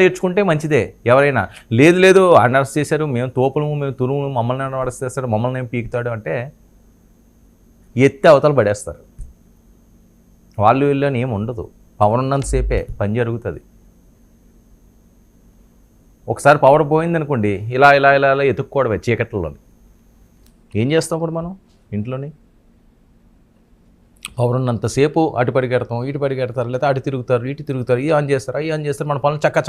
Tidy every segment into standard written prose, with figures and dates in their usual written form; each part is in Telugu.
నేర్చుకుంటే మంచిదే. ఎవరైనా లేదు అరెస్ట్ చేశారు, మేము తోపులము, మేము తురుము, మమ్మల్ని అరెస్ట్ చేస్తారు, మమ్మల్ని ఏం పీకుతాడు అంటే ఎత్తి అవతల పడేస్తారు. వాళ్ళు వీళ్ళని ఏమి ఉండదు. పవర్ ఉన్నంతసేపే పని జరుగుతుంది. ఒకసారి పవర్ పోయిందనుకోండి, ఇలా ఎతుక్కోవడమే చీకట్లలోని. ఏం చేస్తాం ఇప్పుడు మనం ఇంట్లోని? పవర్ ఉన్నంతసేపు అటు పరిగెడతాం, ఇటు పరిగెడతారు, లేదా అటు తిరుగుతారు, ఇటు తిరుగుతారు, ఈ ఆన్ చేస్తారు, మన పనులు చక్క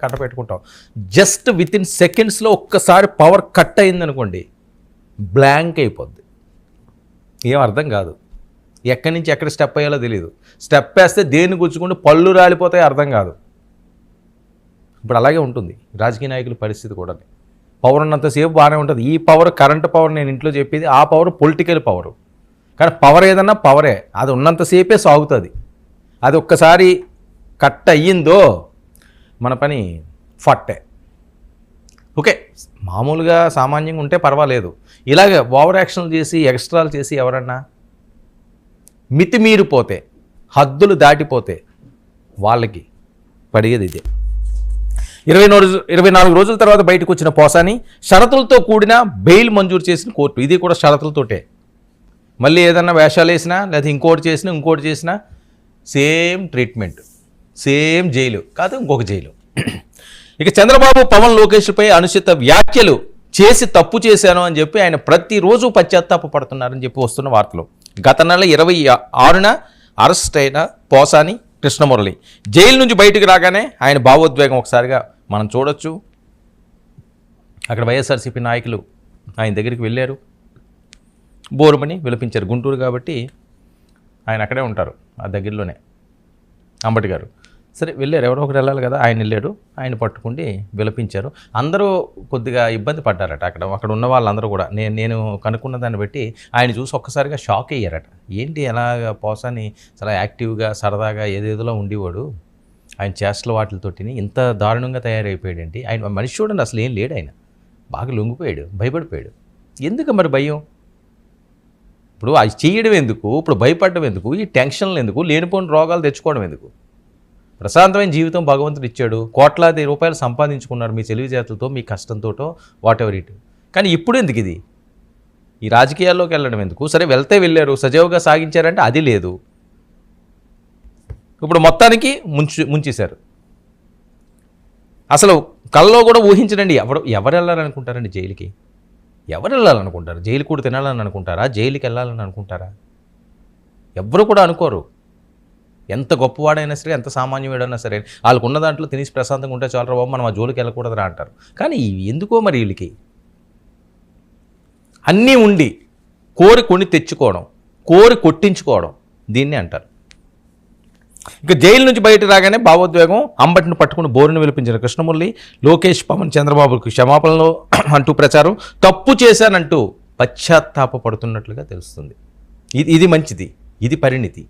కట్ట పెట్టుకుంటాం. జస్ట్ వితిన్ సెకండ్స్లో ఒక్కసారి పవర్ కట్ అయిందనుకోండి, బ్లాంక్ అయిపోద్ది. ఏం అర్థం కాదు. ఎక్కడి నుంచి ఎక్కడ స్టెప్ అయ్యాలో తెలియదు. స్టెప్ వేస్తే దేన్ని గుచ్చుకుంటూ పళ్ళు రాలిపోతాయి, అర్థం కాదు. ఇప్పుడు అలాగే ఉంటుంది రాజకీయ నాయకుల పరిస్థితి కూడా. పవర్ ఉన్నంతసేపు బాగానే ఉంటుంది. ఈ పవర్ కరెంట్ పవర్ నేను ఇంట్లో చెప్పేది, ఆ పవర్ పొలిటికల్ పవర్. కానీ పవర్ ఏదన్నా పవరే, అది ఉన్నంతసేపే సాగుతుంది. అది ఒక్కసారి కట్ అయ్యిందో మన పని ఫట్టే. ఓకే, మామూలుగా సామాన్యంగా ఉంటే పర్వాలేదు. ఇలాగే ఓవర్ యాక్షన్లు చేసి ఎక్స్ట్రాలు చేసి ఎవరన్నా మితిమీరిపోతే, హద్దులు దాటిపోతే వాళ్ళకి పడిగేది ఇదే. 24 రోజుల తర్వాత బయటకు వచ్చిన పోసాని షరతులతో కూడిన బెయిల్ మంజూరు చేసిన కోర్టు. ఇది కూడా షరతులతోటే. మళ్ళీ ఏదన్నా వేషాలు వేసినా, లేదా ఇంకోటి చేసినా సేమ్ ట్రీట్మెంట్, సేమ్ జైలు కాదు, ఇంకొక జైలు. ఇక చంద్రబాబు పవన్ లోకేష్పై అనుచిత వ్యాఖ్యలు చేసి తప్పు చేశాను అని చెప్పి ఆయన ప్రతిరోజు పశ్చాత్తాపడుతున్నారని చెప్పి వస్తున్న వార్తలు. గత నెల 26న అరెస్ట్ అయిన పోసాని కృష్ణమురళి జైలు నుంచి బయటకు రాగానే ఆయన భావోద్వేగం ఒకసారిగా మనం చూడొచ్చు. అక్కడ వైఎస్ఆర్సీపీ నాయకులు ఆయన దగ్గరికి వెళ్ళారు, బోరుమని విలపించారు. గుంటూరు కాబట్టి ఆయన అక్కడే ఉంటారు, ఆ దగ్గరలోనే అంబటి గారు. సరే వెళ్ళారు, ఎవరో ఒకరు వెళ్ళాలి కదా, ఆయన వెళ్ళాడు. ఆయన పట్టుకుండి విలపించారు. అందరూ కొద్దిగా ఇబ్బంది పడ్డారట అక్కడ ఉన్న వాళ్ళందరూ కూడా. నేను కనుక్కున్న దాన్ని బట్టి ఆయన చూసి ఒక్కసారిగా షాక్ అయ్యారట. ఏంటి ఎలాగ పోసాని చాలా యాక్టివ్గా సరదాగా ఏదేదోలో ఉండేవాడు, ఆయన చేష్టల వాటితోటిని ఇంత దారుణంగా తయారైపోయాడు ఏంటి? ఆయన మనిషి చూడండి, అసలు ఏం లేడు. ఆయన బాగా లొంగిపోయాడు, భయపడిపోయాడు. ఎందుకు మరి భయం? ఇప్పుడు అది చేయడం ఎందుకు? ఇప్పుడు భయపడడం ఎందుకు? ఈ టెన్షన్లు ఎందుకు? లేనిపోయిన రోగాలు తెచ్చుకోవడం ఎందుకు? ప్రశాంతమైన జీవితం భగవంతుడు ఇచ్చాడు. కోట్లాది రూపాయలు సంపాదించుకున్నారు మీ తెలివితేటలతో, మీ కష్టంతోటో, వాట్ ఎవర్ ఇట్. కానీ ఇప్పుడు ఎందుకు ఇది? ఈ రాజకీయాల్లోకి వెళ్ళడం ఎందుకు? సరే వెళ్తే వెళ్ళారు, సజీవంగా సాగించారంటే అది లేదు. ఇప్పుడు మొత్తానికి ముంచేశారు. అసలు కల్లో కూడా ఊహించడండి. ఎవరు వెళ్ళాలనుకుంటారండి జైలుకి? ఎవరు వెళ్ళాలనుకుంటారు? జైలు కూడా తినాలని అనుకుంటారా? జైలుకి వెళ్ళాలని అనుకుంటారా? ఎవ్వరు కూడా అనుకోరు. ఎంత గొప్పవాడైనా సరే, ఎంత సామాన్యుడైనా సరే, వాళ్ళకు ఉన్న దాంట్లో తినేసి ప్రశాంతంగా ఉంటే చాలరా బాబు, మనం ఆ జోలికి వెళ్ళకూడదురా అంటారు. కానీ ఎందుకో మరి వీళ్ళకి అన్నీ ఉండి కోరి కొని తెచ్చుకోవడం, కోరి కొట్టించుకోవడం, దీన్నే అంటారు. ఇక జైలు నుంచి బయట రాగానే భావోద్వేగం, అంబటిని పట్టుకుని బోరుని విలిపించిన కృష్ణమురళి, లోకేష్, పవన్, చంద్రబాబుకు క్షమాపణలు అంటూ ప్రచారం, తప్పు చేశానంటూ పశ్చాత్తాపడుతున్నట్లుగా తెలుస్తుంది. ఇది మంచిది, ఇది పరిణితి.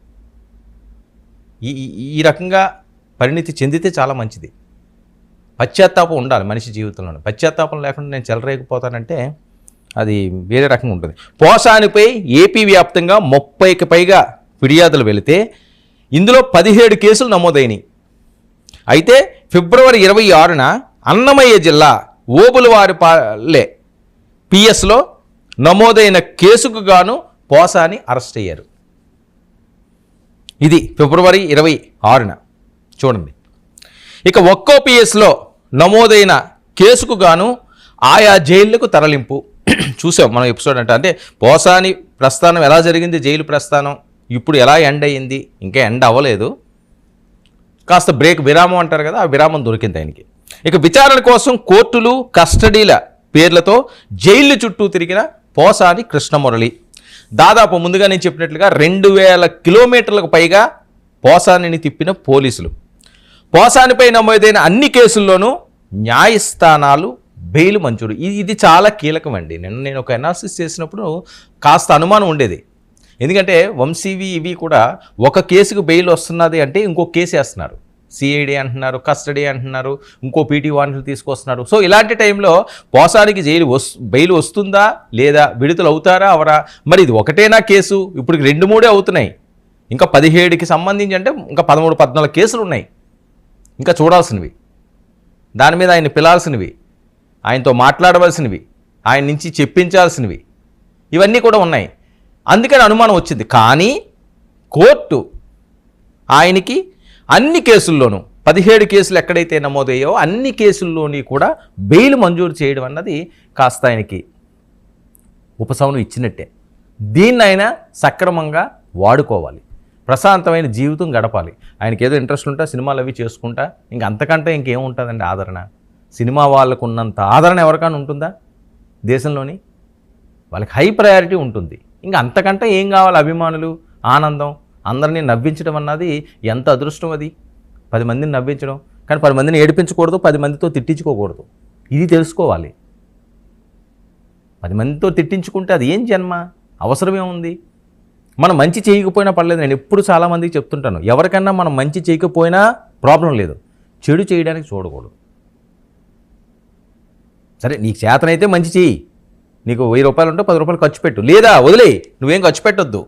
ఈ రకంగా పరిణితి చెందితే చాలా మంచిది. పశ్చాత్తాపం ఉండాలి మనిషి జీవితంలో. పశ్చాత్తాపం లేకుండా నేను చెలరేగిపోతానంటే అది వేరే రకంగా ఉంటుంది. పోసానిపై ఏపీ వ్యాప్తంగా 30కి పైగా ఫిర్యాదులు వెళితే ఇందులో 17 కేసులు నమోదైనవి. అయితే ఫిబ్రవరి 26న అన్నమయ్య జిల్లా ఓబులవారిపాలె పిఎస్లో నమోదైన కేసుకు గాను పోసాని అరెస్ట్ అయ్యారు. ఇది ఫిబ్రవరి 26న చూడండి. ఇక ఒక్కో పిఎస్లో నమోదైన కేసుకు గాను ఆయా జైళ్లకు తరలింపు. చూసాం మనం ఎపిసోడ్ అంటే పోసాని ప్రస్థానం ఎలా జరిగింది, జైలు ప్రస్థానం ఇప్పుడు ఎలా ఎండ్ అయ్యింది, ఇంకా ఎండ్ అవ్వలేదు, కాస్త విరామం అంటారు కదా, ఆ విరామం దొరికింది ఆయనకి. ఇక విచారణ కోసం కోర్టులు, కస్టడీల పేర్లతో జైళ్ళు చుట్టూ తిరిగిన పోసాని కృష్ణమురళి. దాదాపు ముందుగా నేను చెప్పినట్లుగా 2000 కిలోమీటర్లకు పైగా పోసానిని తిప్పిన పోలీసులు. పోసానిపై నమోదైన అన్ని కేసుల్లోనూ న్యాయస్థానాలు బెయిల్ మంజూరు. ఇది చాలా కీలకం అండి. నేను ఒక అనాలిసిస్ చేసినప్పుడు కాస్త అనుమానం ఉండేది. ఎందుకంటే వంశీవి ఇవి కూడా ఒక కేసుకు బెయిల్ వస్తున్నది అంటే ఇంకో కేసు వేస్తున్నారు, సిఐడి అంటున్నారు, కస్టడీ అంటున్నారు, ఇంకో పీటీ వారెంట్లు తీసుకొస్తున్నారు. సో ఇలాంటి టైంలో పోసానికి బెయిల్ వస్తుందా లేదా, విడుదల అవుతారా అవరా? మరి ఇది ఒకటేనా కేసు? ఇప్పుడు 2-3 అవుతున్నాయి, ఇంకా 17కి సంబంధించి అంటే ఇంకా 13-14 కేసులు ఉన్నాయి ఇంకా చూడాల్సినవి. దాని మీద ఆయన పిలాల్సినవి, ఆయనతో మాట్లాడవలసినవి, ఆయన నుంచి చెప్పించాల్సినవి ఇవన్నీ కూడా ఉన్నాయి. అందుకని అనుమానం వచ్చింది. కానీ కోర్టు ఆయనకి అన్ని కేసుల్లోనూ 17 కేసులు ఎక్కడైతే నమోదయ్యాయో అన్ని కేసుల్లోని కూడా బెయిల్ మంజూరు చేయడం అన్నది కాస్త ఆయనకి ఉపశమనం ఇచ్చినట్టే. దీన్ని ఆయన సక్రమంగా వాడుకోవాలి, ప్రశాంతమైన జీవితం గడపాలి. ఆయనకి ఏదో ఇంట్రెస్ట్ ఉంటే సినిమాలు అవి చేసుకుంటా, ఇంక అంతకంటే ఇంకేముంటుందండి ఆదరణ? సినిమా వాళ్ళకు ఉన్నంత ఆదరణ ఎవరికైనా ఉంటుందా దేశంలోని? వాళ్ళకి హై ప్రయారిటీ ఉంటుంది. ఇంకా అంతకంటే ఏం కావాలి? అభిమానులు, ఆనందం, అందరినీ నవ్వించడం అన్నది ఎంత అదృష్టం అది. 10 మందిని నవ్వించడం, కానీ 10 మందిని ఏడిపించకూడదు, 10 మందితో తిట్టించుకోకూడదు. ఇది తెలుసుకోవాలి. 10 మందితో తిట్టించుకుంటే అది ఏం జన్మ? అవసరమేముంది? మనం మంచి చేయకపోయినా పర్లేదు. నేను ఎప్పుడు చాలామందికి చెప్తుంటాను, ఎవరికన్నా మనం మంచి చేయకపోయినా ప్రాబ్లం లేదు, చెడు చేయడానికి చూడకూడదు. సరే, నీకు చేతనైతే మంచి చెయ్యి. నీకు 1000 రూపాయలు ఉంటే 10 రూపాయలు ఖర్చు పెట్టు, లేదా వదిలేయి, నువ్వేం ఖర్చు పెట్టొద్దు.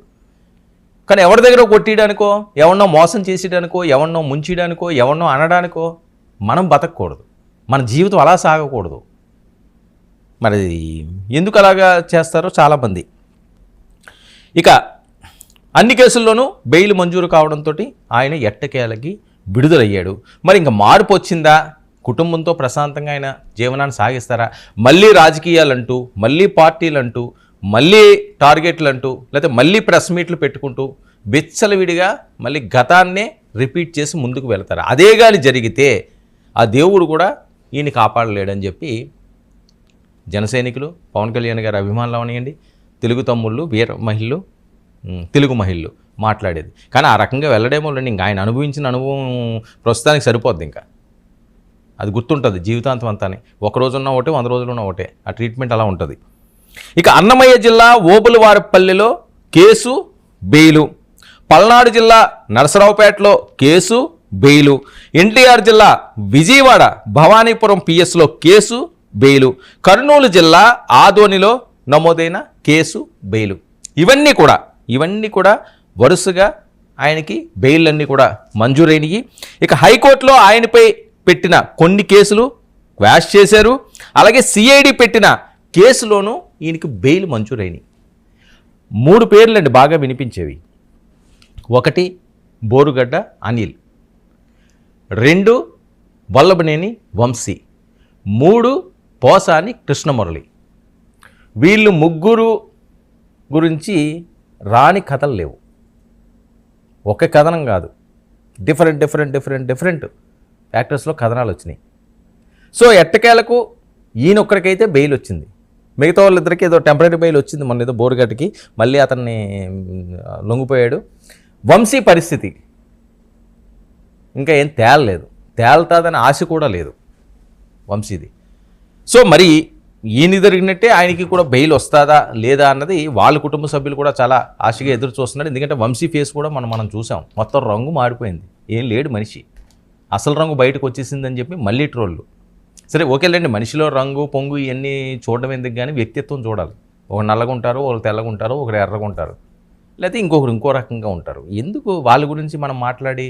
కానీ ఎవరి దగ్గర కొట్టియడానికో, ఎవరినో మోసం చేసేయడానికో, ఎవరినో ముంచడానికో, ఎవరినో అనడానికో మనం బతకూడదు. మన జీవితం అలా సాగకూడదు. మరి ఎందుకు అలాగా చేస్తారో చాలామంది. ఇక అన్ని కేసుల్లోనూ బెయిల్ మంజూరు కావడంతో ఆయన ఎట్టకేలకి విడుదలయ్యాడు. మరి ఇంకా మార్పు వచ్చిందా? కుటుంబంతో ప్రశాంతంగా ఆయన జీవనాన్ని సాగిస్తారా? మళ్ళీ రాజకీయాలంటూ, మళ్ళీ పార్టీలంటూ, మళ్ళీ టార్గెట్లు అంటూ, లేకపోతే మళ్ళీ ప్రెస్ మీట్లు పెట్టుకుంటూ విచ్చలవిడిగా మళ్ళీ గతాన్నే రిపీట్ చేసి ముందుకు వెళ్తారా? అదే కానీ జరిగితే ఆ దేవుడు కూడా ఈయన కాపాడలేడని చెప్పి జనసైనికులు, పవన్ కళ్యాణ్ గారి అభిమానులు అవనియండి, తెలుగు తమ్ముళ్ళు, వీర మహిళలు, తెలుగు మహిళలు మాట్లాడేది. కానీ ఆ రకంగా వెళ్ళడేమో లేండి. ఇంకా ఆయన అనుభవించిన అనుభవం ప్రస్తుతానికి సరిపోద్ది. ఇంకా అది గుర్తుంటుంది జీవితాంతం అంతానే. ఒక రోజున్నా ఒకటే, 100 రోజులున్నా ఒకటే. ఆ ట్రీట్మెంట్ అలా ఉంటుంది. ఇక అన్నమయ్య జిల్లా ఓబులవారిపల్లిలో కేసు బెయిలు, పల్నాడు జిల్లా నరసరావుపేటలో కేసు బెయిలు, ఎన్టీఆర్ జిల్లా విజయవాడ భవానీపురం పిఎస్లో కేసు బెయిలు, కర్నూలు జిల్లా ఆదోనిలో నమోదైన కేసు బెయిలు. ఇవన్నీ కూడా వరుసగా ఆయనకి బెయిల్లన్నీ కూడా మంజూరైనవి. ఇక హైకోర్టులో ఆయనపై పెట్టిన కొన్ని కేసులు క్వాష్ చేశారు. అలాగే సిఐడి పెట్టిన కేసులోనూ ఈయనకి బెయిల్ మంజూరైనవి. 3 పేర్లండి బాగా వినిపించేవి. 1 బోరుగడ్డ అనిల్, 2 వల్లభనేని వంశీ, 3 పోసాని కృష్ణమురళి. వీళ్ళు ముగ్గురు గురించి రాని కథలు లేవు. ఒక కథనం కాదు, డిఫరెంట్ యాక్టర్స్లో కథనాలు వచ్చినాయి. సో ఎట్టకేలకు ఈయనొక్కడికైతే బెయిల్ వచ్చింది. మిగతా వాళ్ళిద్దరికి ఏదో టెంపరీ బెయిల్ వచ్చింది మొన్న ఏదో బోరుగడ్డకి, మళ్ళీ అతన్ని లొంగిపోయాడు. వంశీ పరిస్థితి ఇంకా ఏం తేలలేదు, తేలుతుందని ఆశ కూడా లేదు వంశీది. సో మరి ఈయన జరిగినట్టే ఆయనకి కూడా బెయిల్ వస్తుందా లేదా అన్నది వాళ్ళ కుటుంబ సభ్యులు కూడా చాలా ఆశగా ఎదురు చూస్తున్నారు. ఎందుకంటే వంశీ ఫేస్ కూడా మనం చూసాం, మొత్తం రంగు మారిపోయింది, ఏం లేడు మనిషి, అసలు రంగు బయటకు వచ్చేసిందని చెప్పి మళ్ళీ ట్రోళ్ళు. సరే ఓకేలేండి, మనిషిలో రంగు పొంగు ఇవన్నీ చూడడం ఎందుకు, కానీ వ్యక్తిత్వం చూడాలి. ఒకరు నల్లగా ఉంటారు, ఒకరు తెల్లగా ఉంటారు, ఒకరు ఎర్రగా ఉంటారు, లేకపోతే ఇంకో రకంగా ఉంటారు. ఎందుకు వాళ్ళ గురించి మనం మాట్లాడి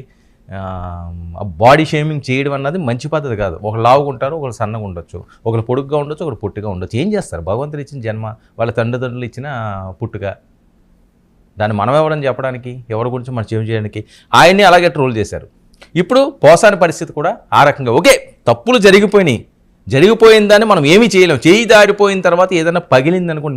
బాడీ షేమింగ్ చేయడం అన్నది మంచి పద్ధతి కాదు. ఒకరు లావుగా ఉంటారు, ఒకరు సన్నగా ఉండొచ్చు, ఒకరు పొడుగ్గా ఉండొచ్చు, ఒకరు పొట్టిగా ఉండొచ్చు. ఏం చేస్తారు? భగవంతుడు ఇచ్చిన జన్మ, వాళ్ళ తండ్రిదండ్రులు ఇచ్చిన పుట్టుక, దాన్ని మనం ఎవరని చెప్పడానికి, ఎవరి గురించి మనం చేంజ్ చేయడానికి. ఆయన్ని అలాగే ట్రోల్ చేశారు. ఇప్పుడు పోసాని పరిస్థితి కూడా ఆ రకంగా. ఓకే, తప్పులు జరిగిపోయిందని మనం ఏమీ చేయలేం. చేయి దారిపోయిన తర్వాత ఏదైనా పగిలింది అనుకోండి,